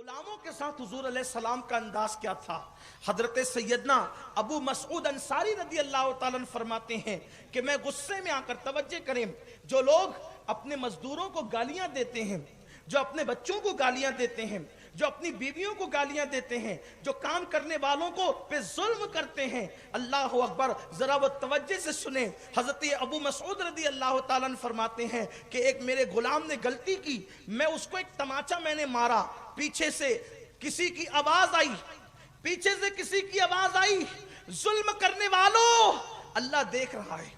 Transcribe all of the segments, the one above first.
غلاموں کے ساتھ حضور علیہ السلام کا انداز کیا تھا؟ حضرت سیدنا ابو مسعود انصاری رضی اللہ تعالیٰ عنہ فرماتے ہیں کہ میں غصے میں آ کر، توجہ کریں، جو لوگ اپنے مزدوروں کو گالیاں دیتے ہیں، جو اپنے بچوں کو گالیاں دیتے ہیں، جو اپنی بیویوں کو گالیاں دیتے ہیں، جو کام کرنے والوں کو پہ ظلم کرتے ہیں، اللہ اکبر، ذرا وہ توجہ سے سنیں۔ حضرت ابو مسعود رضی اللہ تعالیٰ عنہ فرماتے ہیں کہ ایک میرے غلام نے غلطی کی، میں اس کو ایک تماچا میں نے مارا، پیچھے سے کسی کی آواز آئی، پیچھے سے کسی کی آواز آئی، ظلم کرنے والوں اللہ دیکھ رہا ہے،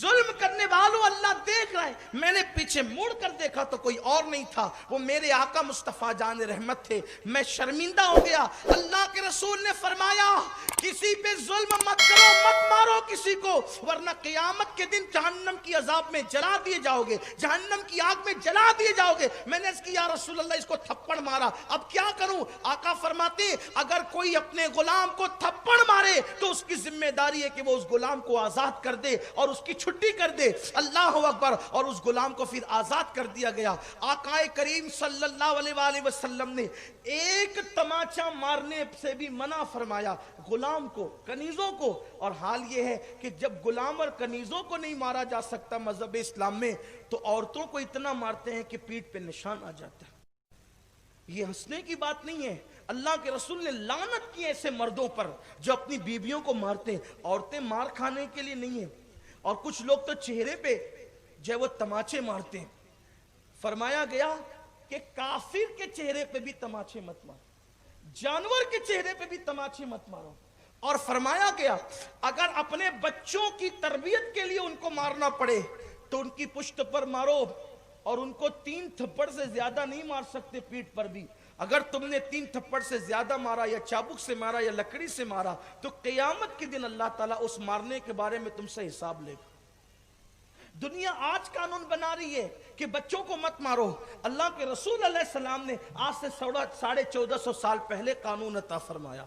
ظلم کرنے والوں اللہ دیکھ رہا ہے۔ میں نے پیچھے موڑ کر دیکھا تو کوئی اور نہیں تھا، وہ میرے آقا مصطفیٰ جان رحمت تھے۔ میں شرمندہ ہو گیا۔ اللہ کے رسول نے فرمایا کسی پہ ظلم مت کرو، مت مارو کسی کو، ورنہ قیامت کے دن جہنم کی عذاب میں جلا دیے جاؤ گے، جہنم کی آگ میں جلا دیے جاؤ گے۔ میں نے اس کی یا رسول اللہ اس کو تھپڑ مارا، اب کیا کروں؟ آقا فرماتے اگر کوئی اپنے غلام کو تھپڑ مارے تو اس کی ذمہ داری ہے کہ وہ اس غلام کو آزاد کر دے اور اس کی چھٹی کر دے۔ اللہ اکبر، اور اس غلام کو پھر آزاد کر دیا گیا۔ آقا کریم صلی اللہ علیہ وآلہ وسلم نے ایک تماچا مارنے سے بھی منع فرمایا غلام کو، کنیزوں کو۔ اور حال یہ ہے کہ جب غلام اور کنیزوں کو نہیں مارا جا سکتا مذہب اسلام میں، تو عورتوں کو اتنا مارتے ہیں کہ پیٹھ پہ نشان آ جاتا ہے۔ یہ ہنسنے کی بات نہیں ہے، اللہ کے رسول نے لعنت کی ایسے مردوں پر جو اپنی بیویوں کو مارتے ہیں۔ عورتیں مار کھانے کے لیے نہیں ہیں، اور کچھ لوگ تو چہرے پہ جو ہے وہ تماچے مارتے ہیں۔ فرمایا گیا کہ کافر کے چہرے پہ بھی تماچے مت مارو، جانور کے چہرے پہ بھی تماچے مت مارو۔ اور فرمایا گیا اگر اپنے بچوں کی تربیت کے لیے ان کو مارنا پڑے تو ان کی پشت پر مارو، اور ان کو 3 تھپڑ سے زیادہ نہیں مار سکتے پیٹھ پر بھی۔ اگر تم نے 3 تھپڑ سے زیادہ مارا، یا چابک سے مارا یا لکڑی سے مارا، تو قیامت کے دن اللہ تعالیٰ اس مارنے کے بارے میں تم سے حساب لے گا۔ دنیا آج قانون بنا رہی ہے کہ بچوں کو مت مارو، اللہ کے رسول علیہ السلام نے آج سے 1450 سال پہلے قانون عطا فرمایا۔